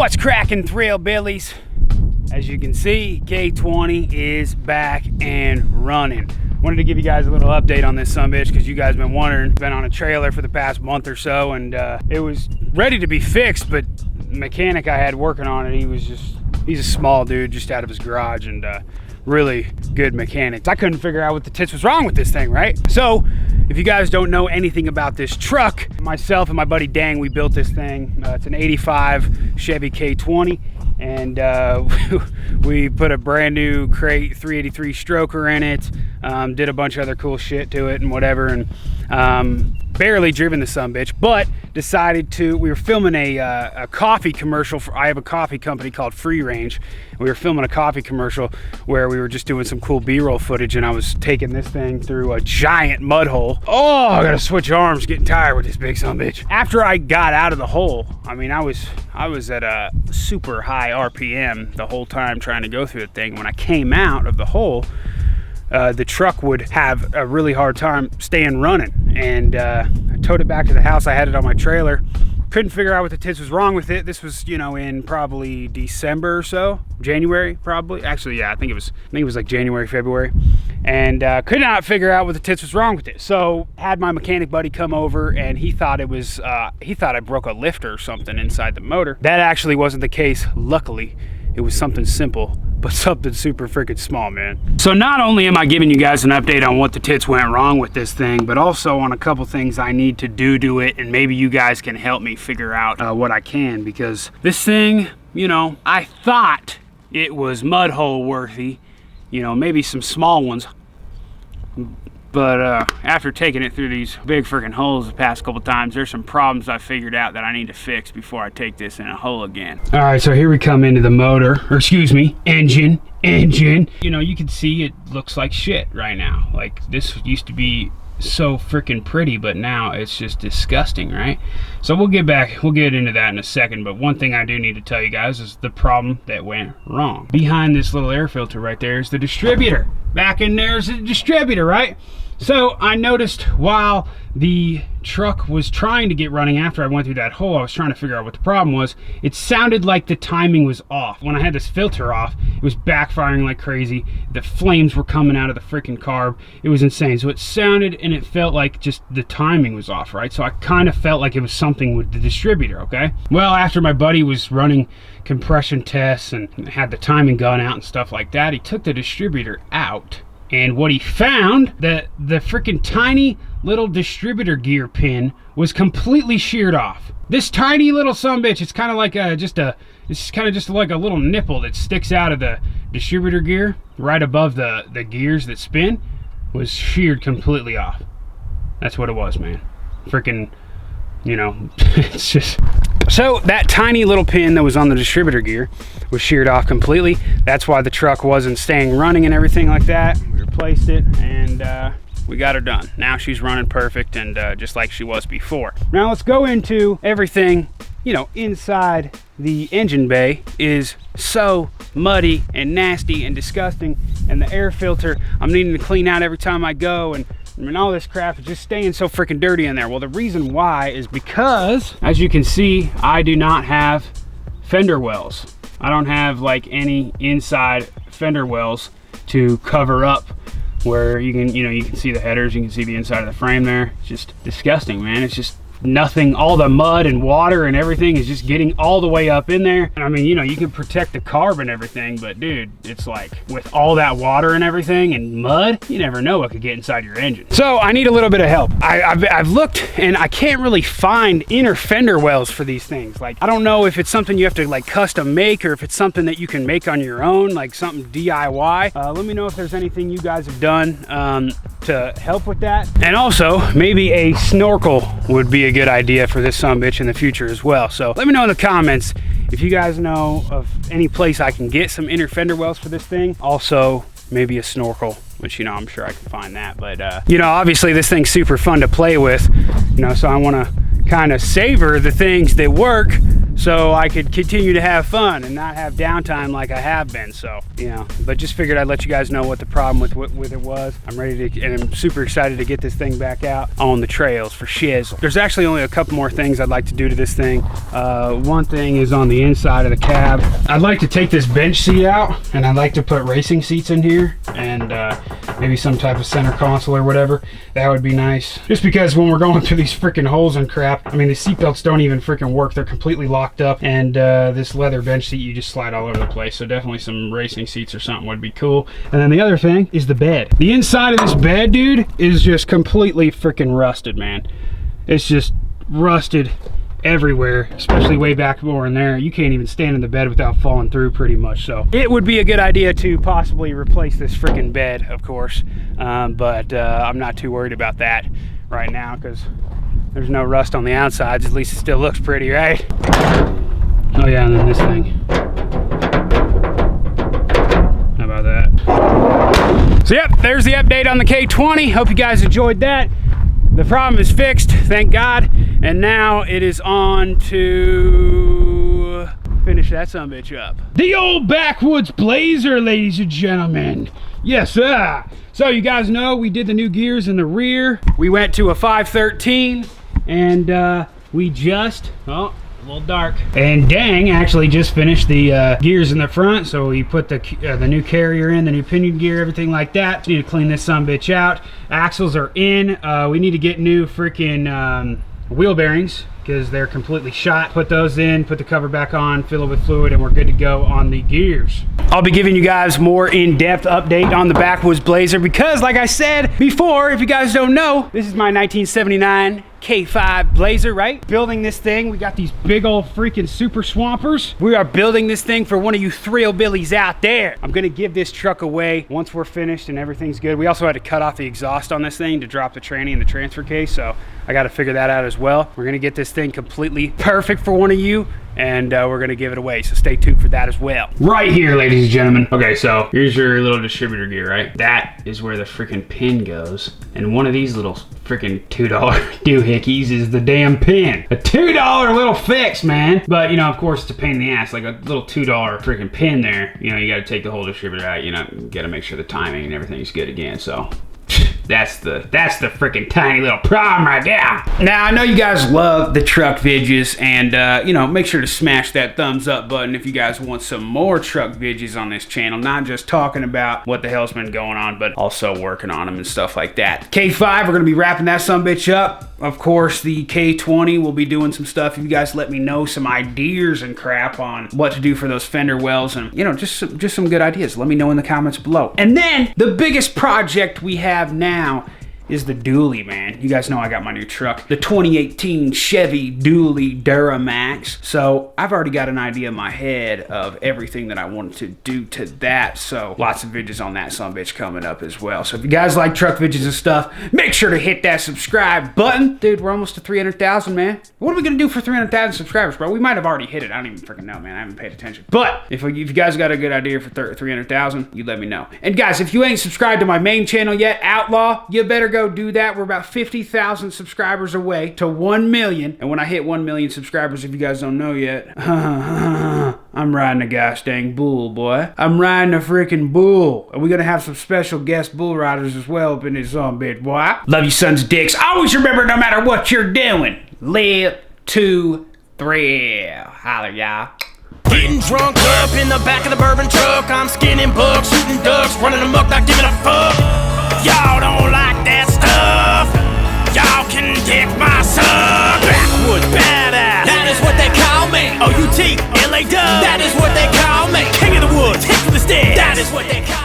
What's cracking, Thrill Billies? As you can see, K20 is back and running. Wanted to give you guys a little update on this sumbitch because you guys have been wondering. Been on a trailer for the past month or so, and it was ready to be fixed, but the mechanic I had working on it, he's a small dude just out of his garage, and really good mechanics. I couldn't figure out what the tits was wrong with this thing, right? So if you guys don't know anything about this truck, myself and my buddy Dang, we built this thing. It's an 85 Chevy K20, and we put a brand new crate 383 stroker in it, did a bunch of other cool shit to it and whatever, and barely driven the sumbitch, but decided to, we were filming a coffee commercial for, I have a coffee company called Free Range, and we were filming a coffee commercial where we were just doing some cool B-roll footage, and I was taking this thing through a giant mud hole. Oh, I gotta switch arms, getting tired with this big sumbitch. After I got out of the hole, I mean, I was at a super high RPM the whole time trying to go through the thing. When I came out of the hole, the truck would have a really hard time staying running, and I towed it back to the house. I had it on my trailer. Couldn't figure out what the tits was wrong with it. This was, you know, in probably December or so, January probably. Actually, yeah, I think it was like January, February, and could not figure out what the tits was wrong with it. So had my mechanic buddy come over, and he thought it was he thought I broke a lifter or something inside the motor. That actually wasn't the case. Luckily, it was something simple, but something super freaking small, man. So not only am I giving you guys an update on what the tits went wrong with this thing, but also on a couple things I need to do to it, and maybe you guys can help me figure out what I can, because this thing, you know, I thought it was mud hole worthy, you know, maybe some small ones, but after taking it through these big freaking holes the past couple times, there's some problems I figured out that I need to fix before I take this in a hole again. All right, so here we come into the motor, or excuse me, engine. You know, you can see it looks like shit right now. Like, this used to be so freaking pretty, but now it's just disgusting, right? So we'll get into that in a second, but one thing I do need to tell you guys is the problem that went wrong. Behind this little air filter right there is the distributor. Back in there is the distributor, right? So I noticed while the truck was trying to get running after I went through that hole, I was trying to figure out what the problem was. It sounded like the timing was off. When I had this filter off, it was backfiring like crazy. The flames were coming out of the freaking carb. It was insane. So it sounded and it felt like just the timing was off, right? So I kind of felt like it was something with the distributor, okay? Well, after my buddy was running compression tests and had the timing gun out and stuff like that, he took the distributor out. And what he found, that the freaking tiny little distributor gear pin was completely sheared off. This tiny little sumbitch, it's kind of like just like a little nipple that sticks out of the distributor gear right above the gears that spin, was sheared completely off. That's what it was, man. Freaking, you know, it's just... So that tiny little pin that was on the distributor gear was sheared off completely. That's why the truck wasn't staying running and everything like that. We replaced it, and we got her done. Now she's running perfect, and just like she was before. Now let's go into everything. You know, inside the engine bay is so muddy and nasty and disgusting, and the air filter I'm needing to clean out every time I go, and all this crap is just staying so freaking dirty in there. Well, the reason why is because, as you can see, I do not have fender wells. I don't have like any inside fender wells to cover up where you can see the headers, you can see the inside of the frame there. It's just disgusting, man. It's just nothing. All the mud and water and everything is just getting all the way up in there. And I mean, you know, you can protect the carb and everything, but dude, it's like with all that water and everything and mud, you never know what could get inside your engine. So I need a little bit of help. I've looked, and I can't really find inner fender wells for these things. Like, I don't know if it's something you have to like custom make, or if it's something that you can make on your own, like something DIY. Let me know if there's anything you guys have done to help with that. And also, maybe a snorkel would be a good idea for this sumbitch in the future as well. So let me know in the comments if you guys know of any place I can get some inner fender wells for this thing. Also, maybe a snorkel, which, you know, I'm sure I can find that. But you know, obviously this thing's super fun to play with, you know, so I want to kind of savor the things that work so I could continue to have fun and not have downtime like I have been. So, you know, but just figured I'd let you guys know what the problem with it was. I'm ready to, and I'm super excited to get this thing back out on the trails for shiz. There's actually only a couple more things I'd like to do to this thing. One thing is on the inside of the cab. I'd like to take this bench seat out, and I'd like to put racing seats in here, and maybe some type of center console or whatever. That would be nice. Just because when we're going through these freaking holes and crap, I mean, the seat belts don't even freaking work. They're completely locked up, and this leather bench seat, you just slide all over the place. So definitely some racing seats or something would be cool. And then the other thing is the bed. The inside of this bed, dude, is just completely freaking rusted, man. It's just rusted everywhere, especially way back more in there. You can't even stand in the bed without falling through pretty much. So it would be a good idea to possibly replace this freaking bed, of course, but I'm not too worried about that right now because there's no rust on the outsides. At least it still looks pretty, right? Oh yeah, and then this thing, how about that? So yep, there's the update on the K20. Hope you guys enjoyed that. The problem is fixed, thank God, and now it is on to finish that sumbitch up. The old backwoods blazer, ladies and gentlemen. Yes, sir. So you guys know we did the new gears in the rear. We went to a 513, and we just, oh, a little dark. And Dang actually just finished the gears in the front, so we put the new carrier in, the new pinion gear, everything like that. Just need to clean this sumbitch out. Axles are in. We need to get new freaking wheel bearings because they're completely shot. Put those in, put the cover back on, fill it with fluid, and we're good to go on the gears. I'll be giving you guys more in-depth update on the backwoods blazer because, like I said before, if you guys don't know, this is my 1979 K5 Blazer, right? Building this thing, we got these big old freaking super swampers. We are building this thing for one of you thrill billies out there. I'm gonna give this truck away once we're finished and everything's good. We also had to cut off the exhaust on this thing to drop the tranny in the transfer case, so I gotta figure that out as well. We're gonna get this thing completely perfect for one of you, and we're gonna give it away, so stay tuned for that as well. Right here, ladies and gentlemen. Okay, so here's your little distributor gear, right? That is where the freaking pin goes, and one of these little freaking $2 doohickeys is the damn pin. A $2 little fix, man. But you know, of course, it's a pain in the ass. Like a little $2 freaking pin there. You know, you got to take the whole distributor out. You know, got to make sure the timing and everything's good again. So that's the freaking tiny little problem right there. Now, I know you guys love the truck vidges, and you know, make sure to smash that thumbs up button if you guys want some more truck vidges on this channel. Not just talking about what the hell's been going on, but also working on them and stuff like that. K5, we're gonna be wrapping that sumbitch up. Of course, the K20 will be doing some stuff. If you guys let me know some ideas and crap on what to do for those fender wells, and you know, just some good ideas, let me know in the comments below. And then the biggest project we have now is the dually, man. You guys know I got my new truck, the 2018 Chevy Dually Duramax. So I've already got an idea in my head of everything that I wanted to do to that. So lots of videos on that sumbitch coming up as well. So if you guys like truck videos and stuff, make sure to hit that subscribe button. Dude, we're almost to 300,000, man. What are we gonna do for 300,000 subscribers, bro? We might have already hit it. I don't even freaking know, man. I haven't paid attention. But if you guys got a good idea for 300,000, you let me know. And guys, if you ain't subscribed to my main channel yet, Outlaw, you better go do that. We're about 50,000 subscribers away to 1 million. And when I hit 1 million subscribers, if you guys don't know yet, I'm riding a gosh dang bull, boy. I'm riding a freaking bull. And we're gonna have some special guest bull riders as well up in this bit, boy. Love you sons of dicks. Always remember, no matter what you're doing, live to thrill. Holler, y'all. Getting drunk up in the back of the bourbon truck. I'm skinning bucks, shooting ducks, running amok, not giving a fuck. Y'all don't like that stuff. Y'all can kick my suck. Backwoods badass, that is what they call me. O-U-T, L-A-W, that is what they call me. King of the woods, hit for the stick, that is what they call me.